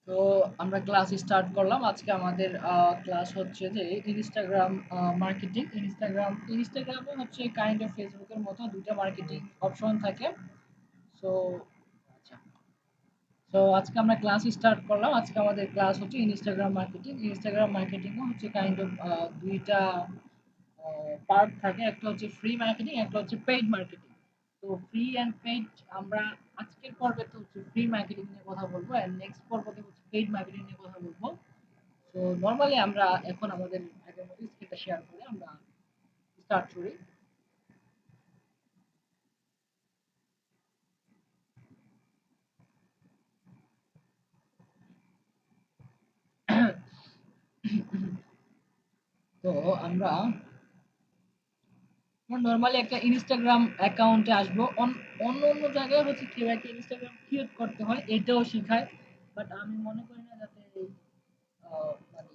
তো আমরা class start করলাম। আজকে আমাদের ক্লাস হচ্ছে যে ইনস্টাগ্রাম মার্কেটিং। ইনস্টাগ্রামে হচ্ছে কাইন্ড অফ ফেসবুকের মতো দুইটা মার্কেটিং অপশন থাকে। সো আচ্ছা, তো আজকে আমরা ক্লাস স্টার্ট করলাম। আজকে আমাদের ক্লাস হচ্ছে ইনস্টাগ্রাম মার্কেটিং। ইনস্টাগ্রাম মার্কেটিং হচ্ছে কাইন্ড অফ দুইটা পার্ট থাকে। একটা হচ্ছে ফ্রি মার্কেটিং, একটা হচ্ছে পেইড মার্কেটিং। তো ফ্রি এন্ড পেইড আমরা আজকের পর্বে তো হচ্ছে ফ্রি মার্কেটিং নিয়ে কথা বলবো, এন্ড নেক্সট পর্বতে হচ্ছে পেইড মার্কেটিং নিয়ে কথা বলবো। তো নরমালি আমরা এখন আমাদের আগের মতো স্ক্রিনটা শেয়ার করে আমরা স্টার্ট করি। তো আমরা নরমালি একটা ইনস্টাগ্রাম অ্যাকাউন্টে আসবো। অন্য অন্য জায়গায় হচ্ছে কিভাবে ইনস্টাগ্রাম ক্রিয়েট করতে হয় এটাও শিখায়, বাট আমি মনে করি না যাতে মানে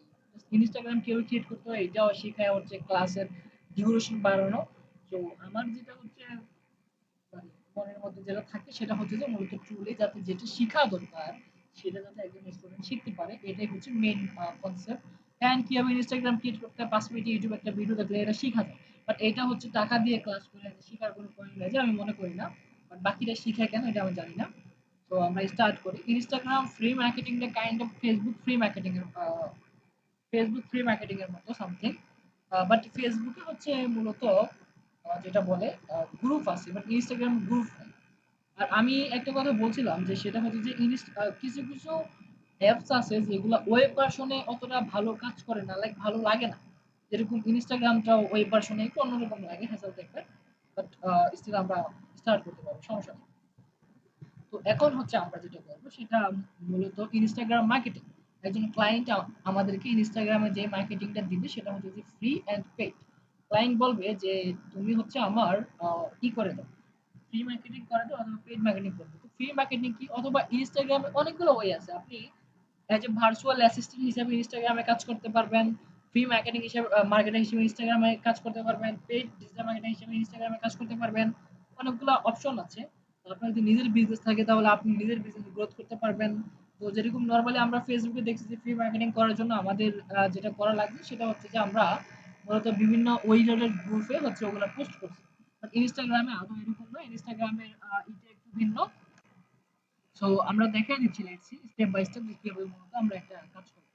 ইনস্টাগ্রাম কিভাবে ক্রিয়েট করতে হয় এটাও শেখায় হচ্ছে ক্লাসের ডিউরেশন বাড়ানো। তো আমার যেটা হচ্ছে মানে মনের মধ্যে যেটা থাকে সেটা হচ্ছে যে মূলত টুলে যাতে যেটা শেখা দরকার সেটা যাতে একজন স্টুডেন্ট শিখতে পারে, এটাই হচ্ছে মেইন কনসেপ্ট। অ্যান্ড কিভাবে ইনস্টাগ্রাম ক্রিয়েট করতে হয় 5 মিনিট ইউটিউব একটা ভিডিও দেখলে এটা শেখা যায়। বাট এটা হচ্ছে টাকা দিয়ে ক্লাস করে শেখার কোনো পয়েন্ট নেই যে আমি মনে করি না। বাট বাকিটা শিখায় কেন এটা আমি জানি না। তো আমরা স্টার্ট করি। ইনস্টাগ্রাম ফ্রি মার্কেটিংটা kind of Facebook free marketing এর মতো সামথিং। বাট ফেসবুকে হচ্ছে মূলত যেটা বলে গ্রুপ আছে, বাট ইনস্টাগ্রাম গ্রুপ নাই। আর আমি একটা কথা বলছিলাম যে সেটা হচ্ছে যে কিছু কিছু অ্যাপস আছে যেগুলো ওয়েব ভার্সনে অতটা ভালো কাজ করে না, লাইক ভালো লাগে না। যেরকম ইনস্টাগ্রামটাও ওয়েব ভার্সনে একটু অন্যরকম লাগে, হ্যাসেল দেখবে। বাট স্টিল আমরা স্টার্ট করতে পারবো, সমস্যা নেই। তো এখন হচ্ছে আমরা যেটা করবো সেটা মূলত ইনস্টাগ্রাম মার্কেটিং। একজন ক্লায়েন্ট আমাদেরকে ইনস্টাগ্রামে যে মার্কেটিংটা দিবে সেটা হচ্ছে যে ফ্রি অ্যান্ড পেইড। ক্লায়েন্ট বলবে যে তুমি হচ্ছে আমার ই করে দাও, ফ্রি মার্কেটিং করে দাও অথবা পেইড মার্কেটিং করে দাও। তো ফ্রি মার্কেটিং কি, অথবা ইনস্টাগ্রামে অনেকগুলো ওয়ে আছে। আপনি এজ এ ভার্চুয়াল অ্যাসিস্ট্যান্ট হিসেবে ইনস্টাগ্রামে কাজ করতে পারবেন, ফ্রি মার্কেটিং হিসেবে মার্কেটার হিসেবে ইনস্টাগ্রামে কাজ করতে পারবেন, পেইড ডিজিটাল মার্কেটিং হিসেবে ইনস্টাগ্রামে কাজ করতে পারবেন। অনেকগুলো অপশন আছে। তো আপনার যদি নিজের বিজনেস থাকে তাহলে আপনি নিজের বিজনেস গ্রোথ করতে পারবেন। তো যেরকম নরমালি আমরা ফেসবুকে দেখছি যে ফ্রি মার্কেটিং করার জন্য আমাদের যেটা করা লাগবে সেটা হচ্ছে যে আমরা মূলত বিভিন্ন ওয়েলেটেড গ্রুপে হচ্ছে ওগুলো পোস্ট করছি। বাট ইনস্টাগ্রামে আদৌ এরকম নয়, ইনস্টাগ্রামের এটা একটু ভিন্ন। সো আমরা দেখাই দিচ্ছি let's see step by step যে কিভাবে মূলত আমরা একটা কাজ করব।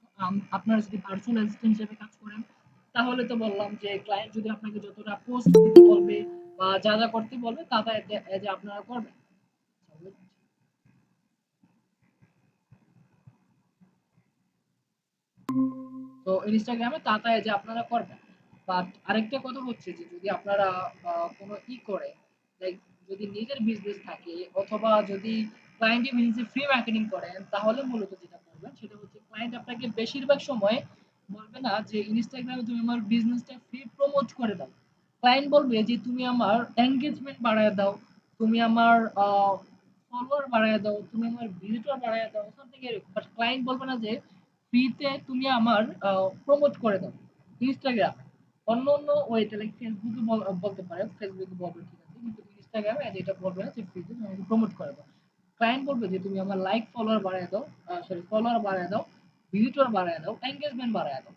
আপনারা যদি ভার্চুয়াল অ্যাসিস্ট্যান্ট হিসেবে কাজ করেন তাহলে তো বললাম যে ক্লায়েন্ট যদি আপনাকে যতটা পোস্ট দিতে বলবে বা যা যা করতে বলবে তা তা যে আপনারা করবেন। তো ইনস্টাগ্রামে তা তা যে আপনারা করবেন। বাট আরেকটা কথা হচ্ছে যে যদি আপনারা কোনো করে, লাইক যদি নিজের বিজনেস থাকে অথবা যদি ক্লায়েন্টের বিজনেসে ফ্রি মার্কেটিং করেন তাহলে মূলত যেটা করবেন সেটা হচ্ছে ক্লায়েন্ট আপনাকে বেশিরভাগ সময় বলবে না যে ইনস্টাগ্রামে তুমি আমার বিজনেসটা ফ্রি প্রমোট করে দাও। ক্লায়েন্ট বলবে যে তুমি আমার এনগেজমেন্ট বাড়ায় দাও, তুমি আমার ফলোয়ার বাড়ায় দাও, তুমি আমার ভিজিটর বাড়ায় দাও, সামথিং এরকম। বাট ক্লায়েন্ট বলবে না যে ফ্রিতে তুমি আমার প্রমোট করে দাও ইনস্টাগ্রামে। অন্য অন্য ওয়েতে লাইক ফেসবুকে বলতে পারে, ফেসবুকে বলবে ঠিক আছে, কিন্তু ইনস্টাগ্রামে এটা বলবে না যে ফ্রিতে তুমি আমাকে প্রমোট করে দাও। ক্লায়েন্ট বলবে যে তুমি আমার লাইক ফলোয়ার বাড়ায় দাও, সরি ফলোয়ার বাড়ায় দাও, ভিজিটর বাড়ায় দাও, এঙ্গেজমেন্ট বাড়ায় দাও।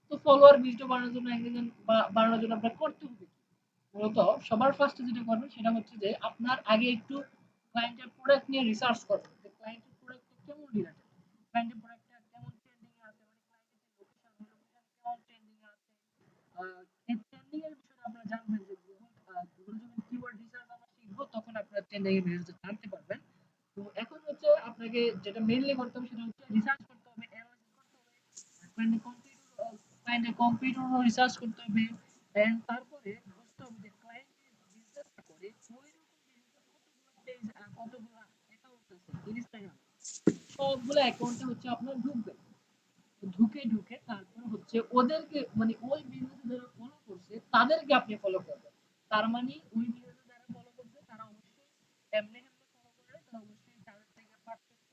তো ফলোয়ার ভিজিটর বাড়ানোর জন্য এঙ্গেজমেন্ট বাড়ানোর জন্য আপনার করতে হবে কি? মূলত সবার ফার্স্টে যেটা করবেন সেটা হচ্ছে যে আপনার আগে একটু ক্লায়েন্টের প্রোডাক্ট নিয়ে রিসার্চ করবেন যে ক্লায়েন্টের প্রোডাক্টটা কেমন রিলেটেড, ক্লায়েন্টের প্রোডাক্টটা কেমন ট্রেন্ডিং এ আছে, মানে ক্লায়েন্টের যে লোকেশন ওই লোকেশন কেমন ট্রেন্ডিং এ আছে। এই ট্রেন্ডিং এর বিষয়টা আপনারা জানবেন যে গুগল যখন কিওয়ার্ড রিসার্চ আমরা শিখবো তখন আপনারা ট্রেন্ডিং এর বিষয়টা জানতে পারবেন। তো এখন হচ্ছে আপনাকে যেটা মেইনলি করতে হবে সেটা হচ্ছে রিসার্চ করতে হবে, অ্যানালাইসিস করতে হবে, ক্লায়েন্টের কম্পিটিটরও রিসার্চ করতে হবে। দেন তারপরে বুঝতে হবে যে ক্লায়েন্ট যে বিজনেসটা করে ওইরকম বিজনেসের কতগুলো পেজ, কতগুলো অ্যাকাউন্ট আছে ইনস্টাগ্রাম, সবগুলো অ্যাকাউন্টে হচ্ছে আপনার ঢুকবে। ঢুকে ঢুকে তারপরে হচ্ছে ওদেরকে মানে ওই বিজনেসে যারা ফলো করছে তাদেরকে আপনি ফলো করবেন। তার মানে ওই বিজনেসে যারা ফলো করছে তারা অবশ্যই এমনি এমনি ফলো করে না, তারা অবশ্যই তাদের থেকে পারফেক্ট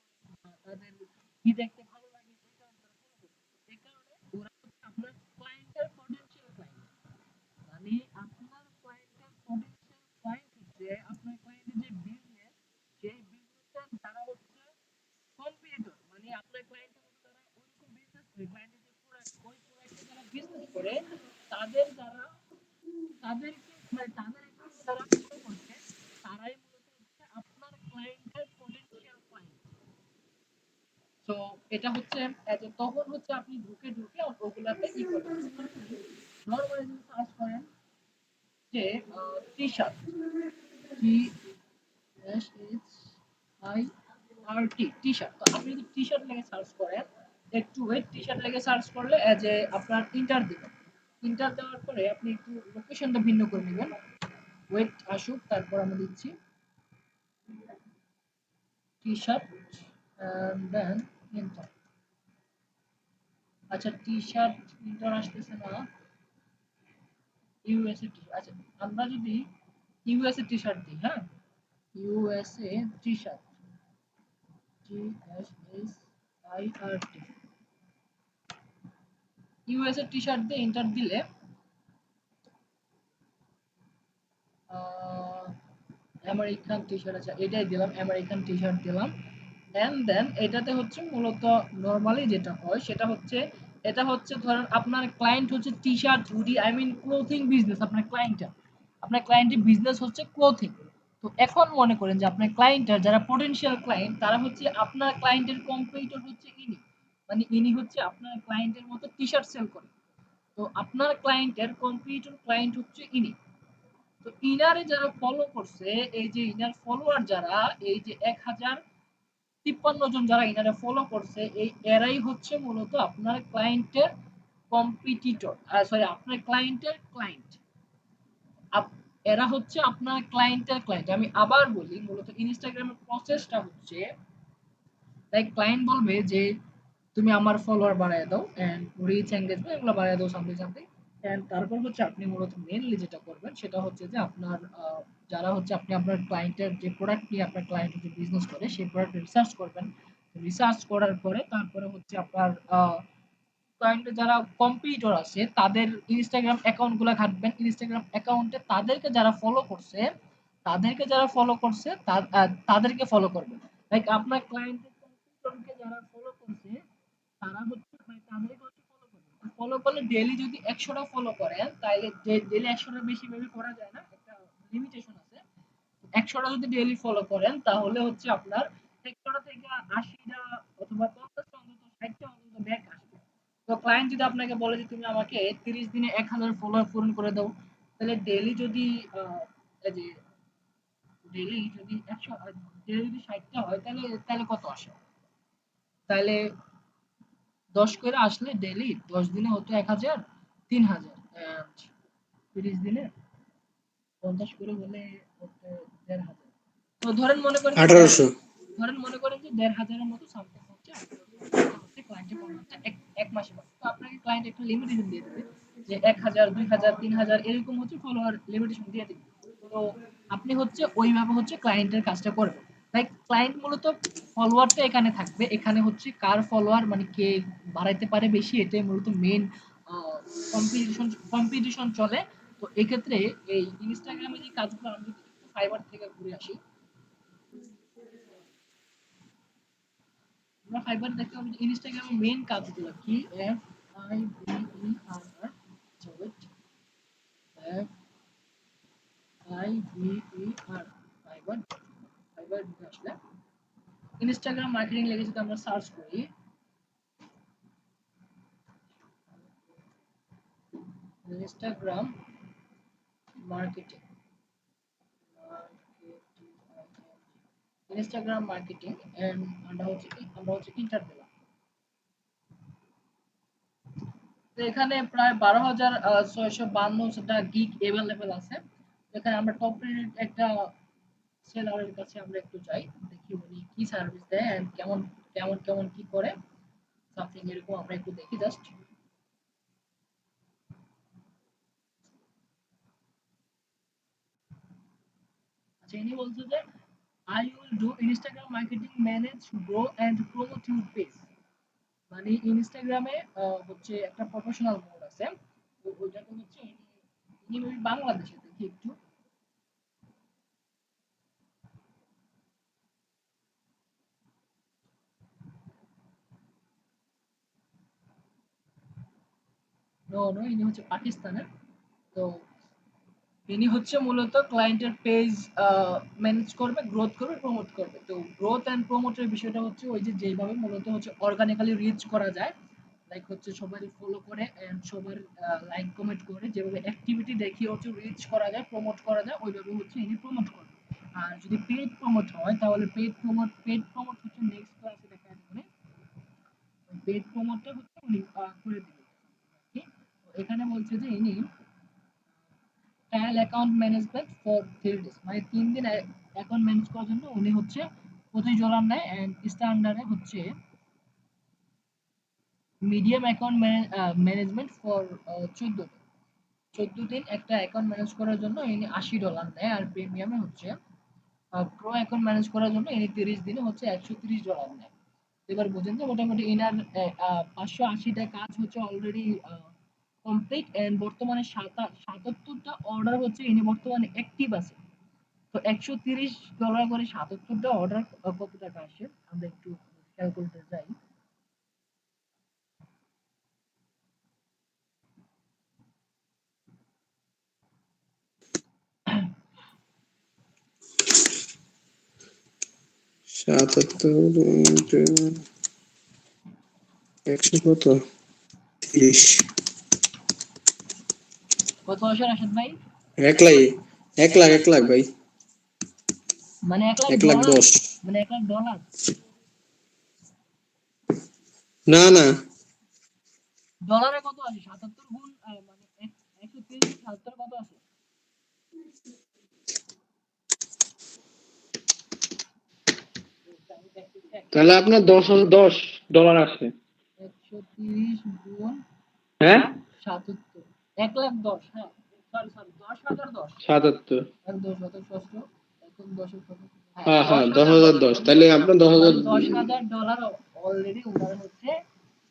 তাদের কি দেখতে ভালো লাগে এই কারণে তারা ফলো করছে। এই কারণে ওরা হচ্ছে আপনার ক্লায়েন্টের পটেনশিয়াল ক্লায়েন্ট। মানে আপনার ক্লায়েন্টের পটেনশিয়াল ক্লায়েন্ট হচ্ছে আপনার ক্লায়েন্টের যে বিজনেস, সেই বিজনেসের তারা হচ্ছে কম্পিটিটর। মানে আপনার ক্লায়েন্টের করে তাদের যারা তাদেরকে মানে তাদের অ্যাকাউন্ট যারা ফলো করছে তারাই মূলত হচ্ছে আপনার ক্লায়েন্টের পটেনশিয়াল ক্লায়েন্ট। সো এটা হচ্ছে যে তখন হচ্ছে আপনি ঢুকে ঢুকে ওগুলাতে ই করবেন। নরমালি যদি সার্চ করেন যে T-shirt, T S H I R T, T-shirt. তো আপনি যদি টি-শার্ট লিখে সার্চ করেন, একটু ওয়েট, টি-শার্ট লিখে সার্চ করলে যে আপনার ইন্টার দিবেন। ইন্টার দেওয়ার পরে আপনি একটু লোকেশনটা ভিন্ন করে নেবেন। ওয়েট আসুক, তারপর আমরা দিচ্ছি টি-শার্ট এন্ড দেন ইন্টার। আচ্ছা, টি-শার্ট ইন্টার আসতেছে না। ইউএসএ টি, আচ্ছা আমরা যদি ইউএসএ টি-শার্ট দিই, হ্যাঁ, USA T-shirt, T S S I R T, USA T-shirt দিয়ে এন্টার দিলে আমেরিকান টি-শার্ট, আছে এটাই দিলাম, আমেরিকান টি-শার্ট দিলাম। এন্ড দেন এটাতে হচ্ছে মূলত নরমালি যেটা হয় সেটা হচ্ছে, এটা হচ্ছে ধরেন আপনার ক্লায়েন্ট হচ্ছে T-shirt, hoodie, I mean clothing business. আপনার ক্লায়েন্টের বিজনেস হচ্ছে ক্লোথিং। তো এখন মনে করেন যে আপনার ক্লায়েন্টের যারা পটেনশিয়াল ক্লায়েন্ট তারা হচ্ছে আপনার ক্লায়েন্টের কম্পিটিটর হচ্ছে ইনি, মানে ইনি হচ্ছে আপনার ক্লায়েন্টের মতো টি-শার্ট সেল করে। তো আপনার ক্লায়েন্টের কম্পিটিটর ক্লায়েন্ট হচ্ছে ইনি। তো ইনারে যারা ফলো করছে, এই যে ইনার ফলোয়ার যারা, এই যে 1053 জন যারা ইনারে ফলো করছে, এই এরাই হচ্ছে মূলত আপনার ক্লায়েন্টের কম্পিটিটর, সরি আপনার ক্লায়েন্টের ক্লায়েন্ট। এরা হচ্ছে আপনার ক্লায়েন্টের ক্লায়েন্ট। আমি আবার বলি, মূলত ইনস্টাগ্রামের প্রসেসটা হচ্ছে লাইক ক্লায়েন্ট বলবে যে তুমি আমার ফলোয়ার বাড়ায় দাও এন্ড রিচ এঙ্গেজমেন্ট এগুলো বাড়ায় দাও, সামথিং সামথিং। এন্ড তারপর হচ্ছে আপনি মূলত মেইনলি যেটা করবেন সেটা হচ্ছে যে আপনার যারা হচ্ছে আপনি আপনার ক্লায়েন্টের যে প্রোডাক্ট নিয়ে আপনার ক্লায়েন্ট যে বিজনেস করে সেই প্রোডাক্ট রিসার্চ করবেন। রিসার্চ করার পরে তারপরে হচ্ছে আপনার ক্লায়েন্টের যারা কম্পিটিটর আছে তাদের ইনস্টাগ্রাম অ্যাকাউন্ট গুলা ঘাটবেন। ইনস্টাগ্রাম অ্যাকাউন্টে তাদেরকে যারা ফলো করছে তাদেরকে ফলো করবেন। লাইক আপনার ক্লায়েন্টের কম্পিটিটরকে যারা ফলো করছে তারা হচ্ছে মানে তাদেরকে হচ্ছে ফলো করবেন। ফলো করলে ডেইলি যদি 100টা ফলো করেন তাহলে ডেইলি 100টার বেশি মেবি করা যায় না, একটা লিমিটেশন আছে। 100টা যদি ডেইলি ফলো করেন তাহলে হচ্ছে আপনার 100টা থেকে 80টা অথবা 50টা অন্তত 60টা অন্তত ব্যাক আসবে। তো ক্লায়েন্ট যদি আপনাকে বলে যে তুমি আমাকে 30 দিনে 1000 ফলোয়ার পূরণ করে দাও, তাহলে ডেইলি যদি এই যে ডেইলি যদি 100 ডেইলি যদি 60টা হয় তাহলে তাহলে কত আসে? তাহলে 10 করে আসলে ডেইলি 10 দিনে হতো 1000, 3000 এন্ড 30 দিনে 50 করে হলে হতো 1500। তো আঠারোশো। ধরেন মনে করেন যে 1500 এর মতো সামথিং হচ্ছে আপনার ফলোয়ারটা হচ্ছে ক্লায়েন্টের ফলোয়ারটা এক মাসে পাবে। তো আপনাকে ক্লায়েন্ট একটা লিমিটেশন দিয়ে দেবে যে 1000, 2000, 3000 এরকম হচ্ছে ফলোয়ার লিমিটেশন দিয়ে দিবে। তো আপনি হচ্ছে ওইভাবে হচ্ছে ক্লায়েন্টের কাজটা করবেন। লাইক ক্লায়েন্ট মূলত ফলোয়ারটা এখানে থাকবে, এখানে হচ্ছে কার ফলোয়ার মানে কে বাড়াইতে পারে বেশি, এটাই মূলত মেইন কম্পিটিশন চলে। তো এক্ষেত্রে এই ইনস্টাগ্রামে যে কাজগুলো, আমি যদি একটু ফাইবার থেকে ঘুরে আসি, আমরা ফাইবার দেখলাম যে ইনস্টাগ্রামের মেইন কাজগুলো কি, F I B E R R, wait, F I B E R, Fiverr. Fiverr ঢুকে আসলে ইনস্টাগ্রাম মার্কেটিং লেগে যদি আমরা সার্চ করি, Instagram marketing, Instagram marketing and আমরা হচ্ছে ইন্টার দিলাম। তো এখানে প্রায় 12,652টা গিগ अवेलेबल আছে। এখানে আমরা টপ রেটেড একটা সেলারের কাছে আমরা একটু যাই, দেখি উনি কি সার্ভিস দেয় এন্ড কেমন কেমন কেমন কি করে, সামথিং এরকম আমরা একটু দেখি জাস্ট। আচ্ছা, ইনি বলছে যে I will do Instagram marketing, manage, grow and promote your page. মানে ইনস্টাগ্রামে হচ্ছে একটা প্রফেশনাল মোড আছে। তো ওইটাতে হচ্ছে ইনি maybe বাংলাদেশে, দেখি একটু। নো, নো, ইনি হচ্ছে পাকিস্তানের। তো ইনি হচ্ছে মূলত ক্লায়েন্টের পেজ ম্যানেজ করবে, গ্রোথ করবে, প্রমোট করবে। তো গ্রোথ অ্যান্ড প্রমোটের বিষয়টা হচ্ছে ওই যে যেভাবে মূলত হচ্ছে অর্গানিক্যালি রিচ করা যায়, লাইক হচ্ছে সবাই ফলো করে এন্ড সবার লাইক কমেন্ট করে যেভাবে অ্যাক্টিভিটি দেখিয়ে হচ্ছে রিচ করা যায়, প্রমোট করা যায়, ওইভাবে হচ্ছে ইনি প্রমোট করবে। আর যদি পেড প্রমোট হয় তাহলে পেড প্রমোট হচ্ছে নেক্সট ক্লাসে দেখা যাবে। পেড প্রমোটটা হচ্ছে উনি করে দিবে। তো এখানে বলছে যে ইনি trial account management for 3 days, মানে 3 দিন অ্যাকাউন্ট ম্যানেজ করার জন্য উনি হচ্ছে $25 নেয় এন্ড স্ট্যান্ডার্ডে হচ্ছে মিডিয়াম অ্যাকাউন্ট ম্যানেজমেন্ট ফর 14 দিন। 14 দিন একটা অ্যাকাউন্ট ম্যানেজ করার জন্য ইনি $80 নেয়, আর প্রিমিয়ামে হচ্ছে প্রো অ্যাকাউন্ট ম্যানেজ করার জন্য ইনি 30 দিনে হচ্ছে $130 নেয়। এবার বুঝেন যে মোটামুটি এনার 580টা কাজ হচ্ছে অলরেডি কমপ্লিট এন্ড বর্তমানে 77টা অর্ডার হচ্ছে ইনি বর্তমানে অ্যাক্টিভ আছে। তো $130 করে 77টা অর্ডার কত টাকা আসে আমরা একটু ক্যালকুলেটর যাই। ৭৭ ইন্টু ১০০ কত? ৩০। কত আসে রাশেদ ভাই? ১,০০,০০০ ১,০০,০০০ ১,০০,০০০ ভাই। মানে ১ লাখ ১,১০,০০০। ডলার, মানে 1 লাখ ডলার। না, না। ডলারে কত আসে? ৭৭ গুণ মানে ১৩০ গুণ ৭৭ কত আসে? তাহলে আপনার $১০,০০০ আসে। ১৩০ গুণ হ্যাঁ? ৭৭, ১,১০,০০০। হ্যাঁ, সরি, সরি, ১০,০০০ ৭৭। ১ ১০ শতক ষষ্ঠ, এখন দশক শতক, হ্যাঁ, হ্যাঁ, হ্যাঁ, ১০,০০০ ডলার। ১০,০১০। তাহলে আপনার ১০,০০০। মানে $১০,০০০ অলরেডি উনার হচ্ছে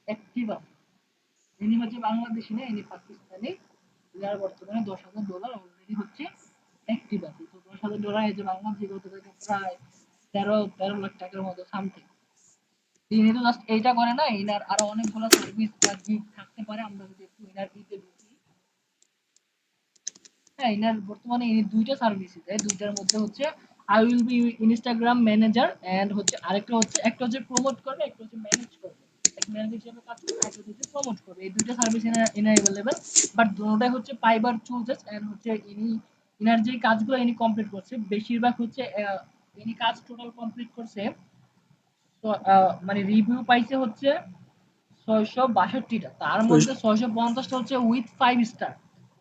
অ্যাক্টিভ আছে। ইনি হচ্ছে বাংলাদেশি না, ইনি পাকিস্তানি। যার বর্তমানে $১০,০০০ অলরেডি হচ্ছে অ্যাক্টিভ আছে। তো $১০,০০০ এই যে বাংলাদেশি কত টাকা, প্রায় ১৩ লাখ টাকার মতো সামথিং। তিনি তো জাস্ট এইটা করে না, ইনার আরো অনেকগুলো সার্ভিস বা গিগ থাকতে পারে। আমরা যদি একটু ইনার দিতে ঢুকি, হ্যাঁ, ইনার বর্তমানে ইনি ২টা সার্ভিস দেয়। ২টার মধ্যে হচ্ছে I will be Instagram manager and হচ্ছে আরেকটা হচ্ছে, একটা হচ্ছে প্রমোট করবে, একটা হচ্ছে ম্যানেজ করবে। এক ম্যানেজার হিসেবে কাজ করবে, আরেকটা হচ্ছে প্রমোট করবে। এই ২টা সার্ভিস ইনার এভেলেবল। বাট দোনোটাই হচ্ছে পাইবার চুজেস এন্ড হচ্ছে ইনার যে কাজগুলো ইনি কমপ্লিট করছে বেশিরভাগ হচ্ছে ইনি কাজ টোটাল কমপ্লিট করছে। তো মানে রিভিউ পাইছে হচ্ছে ৬৬২টা, তার মধ্যে ৬৫০টা হচ্ছে উইথ 5 স্টার,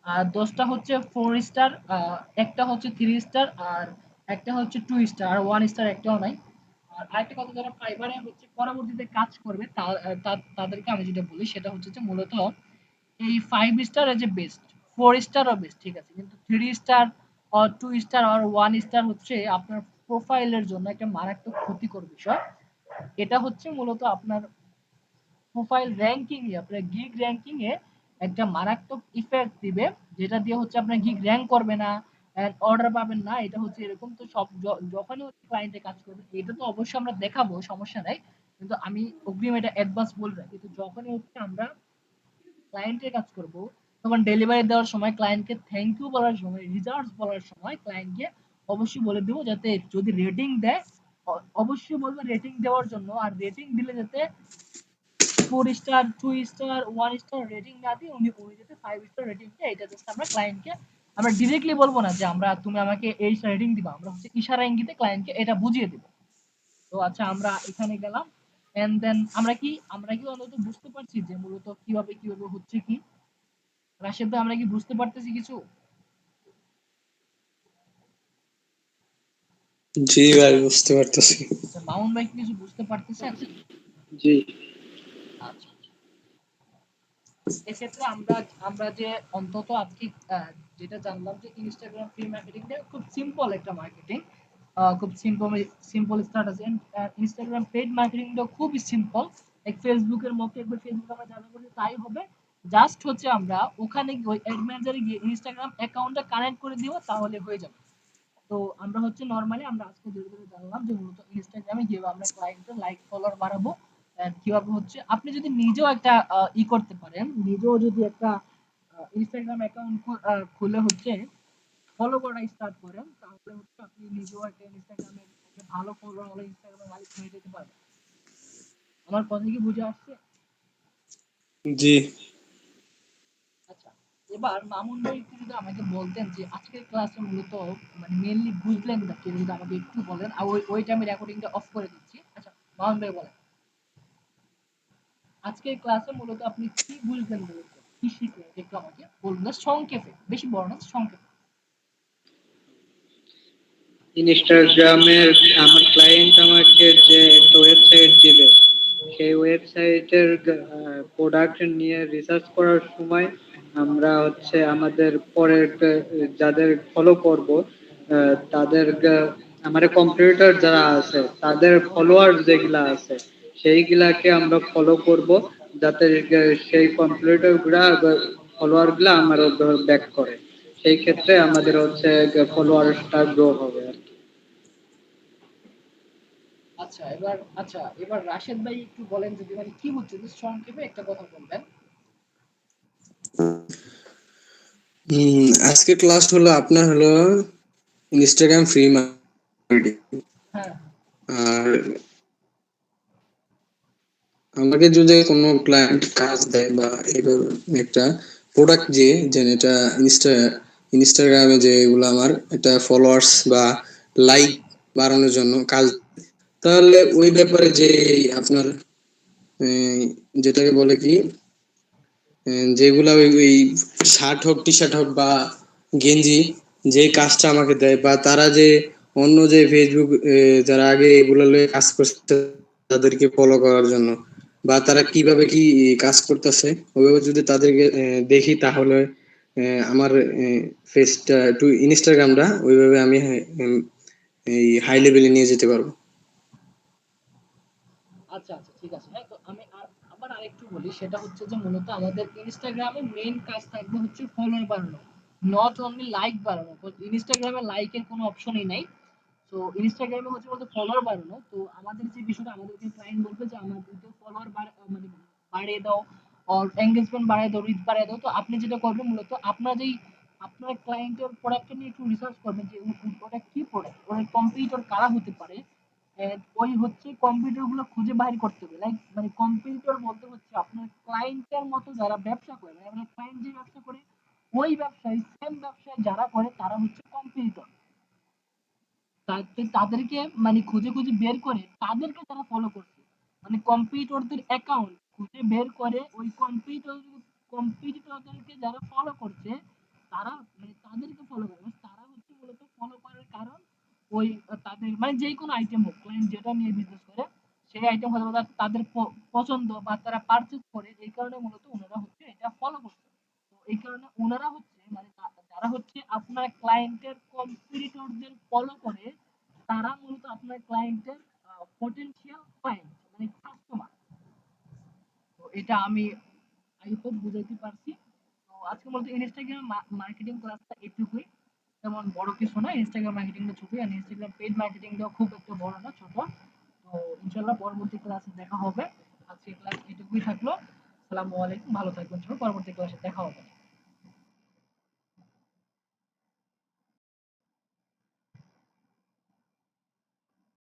আর 10টা হচ্ছে 4 স্টার, একটা হচ্ছে 3 স্টার, আর একটা হচ্ছে 2 স্টার, আর 1 স্টার একটাও নাই। আর আরেকটা কথা, যারা ফাইবারে হচ্ছে পরবর্তীতে কাজ করবে তাদেরকে আমি যেটা বলি সেটা হচ্ছে যে মূলত এই 5 স্টার এর যে বেস্ট, 4 স্টারও বেস্ট, ঠিক আছে, কিন্তু 3 স্টার আর 2 স্টার আর 1 স্টার হচ্ছে আপনার প্রোফাইলের জন্য একটা মারাত্মক ক্ষতিকর বিষয়। এটা হচ্ছে মূলত আপনার প্রোফাইল র্যাঙ্কিং এ, আপনার গিগ র্যাঙ্কিং এ একটা মারাত্মক ইফেক্ট দিবে, যেটা দিয়ে হচ্ছে আপনার গিগ র্যাঙ্ক করবে না, অর্ডার পাবেন না। এটা হচ্ছে এরকম। তো সব যখনই হচ্ছে ক্লায়েন্টে কাজ করবে, এটা তো অবশ্যই আমরা দেখাবো, সমস্যা নাই, কিন্তু আমি অগ্রিম এটা অ্যাডভান্স বলে রাখি। কিন্তু যখনই হচ্ছে আমরা ক্লায়েন্টের কাজ করব, তখন ডেলিভারি দেওয়ার সময় ক্লায়েন্টকে থ্যাংক ইউ বলার সময়, রিজার্ভস বলার সময় ক্লায়েন্টকে অবশ্যই বলে দেবো, যাতে যদি রেটিং দেয় অবশ্যই বলবো রেটিং দেওয়ার জন্য। আর রেটিং দিলে যাতে 4 স্টার, 2 স্টার, 1 স্টার রেটিং না দিয়ে উনি যাতে 5 স্টার রেটিং দেয়, এটা জাস্ট আমরা ক্লায়েন্টকে, আমরা ডিরেক্টলি বলবো না যে তুমি আমাকে এই রেটিং দিবা, আমরা হচ্ছে ইশারা ইঙ্গিতে ক্লায়েন্টকে এটা বুঝিয়ে দিব। তো আচ্ছা, আমরা এখানে গেলাম এন্ড দেন আমরা কি অন্তত বুঝতে পারছি যে মূলত কিভাবে হচ্ছে কি, রাশেদ ভাই, আমরা কি বুঝতে পারতেছি কিছু? জি ভাই, বুঝতে পারতেছি। আচ্ছা, মামুন ভাই কি কিছু বুঝতে পারতেছেন? জি। আচ্ছা, আচ্ছা। এক্ষেত্রে আমরা আমরা যে অন্তত আজকে যেটা জানলাম যে ইনস্টাগ্রাম ফ্রি মার্কেটিংটা খুব সিম্পল একটা মার্কেটিং, খুব simple simple strategy. Instagram paid মার্কেটিংটা খুবই সিম্পল, এক ফেসবুকের মতো। একবার ফেসবুক আমরা যাবে বলি তাই হবে, জাস্ট হচ্ছে আমরা ওখানে ওই অ্যাড ম্যানেজারে গিয়ে ইনস্টাগ্রাম অ্যাকাউন্টটা কানেক্ট করে দিব, তাহলে হয়ে যাবে। তো আমরা হচ্ছে নরমালি আমরা আজকে যেগুলো জানলাম যে মূলত ইনস্টাগ্রামে কিভাবে আমরা ক্লায়েন্টের লাইক ফলোয়ার বাড়াবো, কিভাবে হচ্ছে আপনি যদি নিজেও একটা করতে পারেন, নিজেও যদি একটা ইনস্টাগ্রাম অ্যাকাউন্ট খুলে হচ্ছে ফলো করা স্টার্ট করেন, তাহলে হচ্ছে আপনি নিজেও একটা ইনস্টাগ্রামের একটা ভালো ফলোয়ার হলে ইনস্টাগ্রামের মালিক হয়ে যেতে পারবেন। আমার কথা কি বুঝে আসছে? জি। আচ্ছা, এবার মামুন ভাই একটু যদি আমাকে বলতেন যে আজকের ক্লাসে মূলত মানে মেইনলি বুঝলেন না কি, যদি আমাকে একটু বলেন, আর ওইটা আমি রেকর্ডিংটা অফ করে দিচ্ছি। আচ্ছা, মামুন ভাই বলেন আজকের ক্লাসে মূলত আপনি কি বুঝলেন, মূলত কি শিখলেন একটু আমাকে বলুন, সংক্ষেপে, বেশি বড় না, সংক্ষেপে। ইনস্টাগ্রামের আমার ক্লায়েন্ট আমাকে যে একটা ওয়েবসাইট দিবে, সেই ওয়েবসাইটের প্রোডাক্ট নিয়ে রিসার্চ করার সময় আমরা হচ্ছে আমাদের পরের যাদের ফলো করব, তাদের আমাদের কম্পিউটার যারা আছে তাদের ফলোয়ার যেগুলা আছে সেইগুলাকে আমরা ফলো করব, যাতে সেই কম্পিউটার গুলা ফলোয়ার গুলা আমার ব্যাক করে। সেই ক্ষেত্রে আমাদের হচ্ছে ফলোয়ারটা গ্রো হবে আর কি। আচ্ছা, এবার রাশেদ ভাই একটু বলেন, যদি মানে কি বুঝছেন সংক্ষেপে একটা কথা বলবেন। আজকে ক্লাস হলো আপনার হলো ইনস্টাগ্রাম ফ্রি মার্কেটিং। হ্যাঁ। আর আমাকে যদি কোনো ক্লায়েন্ট কাজ দেয় বা এইভাবে একটা প্রোডাক্ট যে যেন এটা ইনস্টাগ্রামে যে এগুলো আমার এটা ফলোয়ার্স বা লাইক বাড়ানোর জন্য কাজ, তাহলে ওই ব্যাপারে যে আপনার আহ, যেটাকে বলে কি, যেগুলা ওই শার্ট হোক টি শার্ট হোক বা গেঞ্জি, যে কাজটা আমাকে দেয় বা তারা যে অন্য যে ফেসবুক যারা আগে এগুলো লয়ে কাজ করছে তাদেরকে ফলো করার জন্য, বা তারা কিভাবে কি কাজ করতেছে ওইভাবে যদি তাদেরকে দেখি, তাহলে আমার ফেসটা একটু ইনস্টাগ্রামটা ওইভাবে আমি এই হাই লেভেলে নিয়ে যেতে পারবো। আচ্ছা আচ্ছা, ঠিক আছে। হ্যাঁ, তো আমি আবার আরেকটু বলি, সেটা হচ্ছে যে মূলত আমাদের ইনস্টাগ্রামে মেইন কাজ থাকবে হচ্ছে ফলোয়ার বাড়ানো, নট অনলি লাইক বাড়ানো। ইনস্টাগ্রামে লাইকের কোনো অপশনই নাই। তো ইনস্টাগ্রামে হচ্ছে বলতে ফলোয়ার বাড়ানো। তো আমাদের যে বিষয়টা, আমাদেরকে ক্লায়েন্ট বলবে যে আমাদেরকে ফলোয়ার মানে বাড়িয়ে দাও, আর এঙ্গেজমেন্ট বাড়িয়ে দাও, রিচ বাড়িয়ে দাও। তো আপনি যেটা করবেন মূলত আপনার যেই আপনার ক্লায়েন্টের প্রোডাক্টটা নিয়ে একটু রিসার্চ করবেন যে ওটা কি প্রোডাক্ট, ওর কম্পিটিটর কারা হতে পারে। ওই হচ্ছে কম্পিউটার গুলো খুঁজে বাইর করতে হবে। লাইক মানে কম্পিউটার বলতে হচ্ছে আপনার ক্লায়েন্টের মতো যারা ব্যবসা করে, মানে আপনার ক্লায়েন্ট যে ব্যবসা করে ওই ব্যবসায় সেম ব্যবসায় যারা করে তারা হচ্ছে কম্পিটিটর। তাদেরকে মানে খুঁজে খুঁজে বের করে তাদেরকে তারা ফলো করছে, মানে কম্পিটিটরদের অ্যাকাউন্ট খুঁজে বের করে ওই কম্পিটিটরদেরকে যারা ফলো করছে তারা মানে তাদেরকে ফলো করে, মানে তারা হচ্ছে মূলত ফলো করার কারণ ওই তাদের মানে যে কোনো আইটেম হোক, ক্লায়েন্ট যেটা নিয়ে বিজনেস করে সেই আইটেম হয়তো তাদের পছন্দ বা তারা পারচেজ করে, এই কারণে মূলত ওনারা হচ্ছে এটা ফলো করছে। তো এই কারণে ওনারা হচ্ছে মানে যারা হচ্ছে আপনার ক্লায়েন্টের কম্পিটিটরদের ফলো করে, তারা মূলত আপনার ক্লায়েন্টের পটেনশিয়াল ক্লায়েন্ট, মানে কাস্টমার। তো এটা আমি আই হোপ বুঝাইতে পারছি। তো আজকে মূলত ইনস্টাগ্রাম মার্কেটিং ক্লাসটা এটুকুই, তেমন বড় কিছু না। ইনস্টাগ্রাম মার্কেটিংটা ছোটই, আর ইনস্টাগ্রাম পেড মার্কেটিংটাও খুব একটা বড় না, ছোট। তো ইনশাল্লাহ পরবর্তী ক্লাসে দেখা হবে। আজকে ক্লাস এটুকুই থাকলো। আসসালামু আলাইকুম, ভালো থাকবেন সবাই, পরবর্তী ক্লাসে দেখা হবে।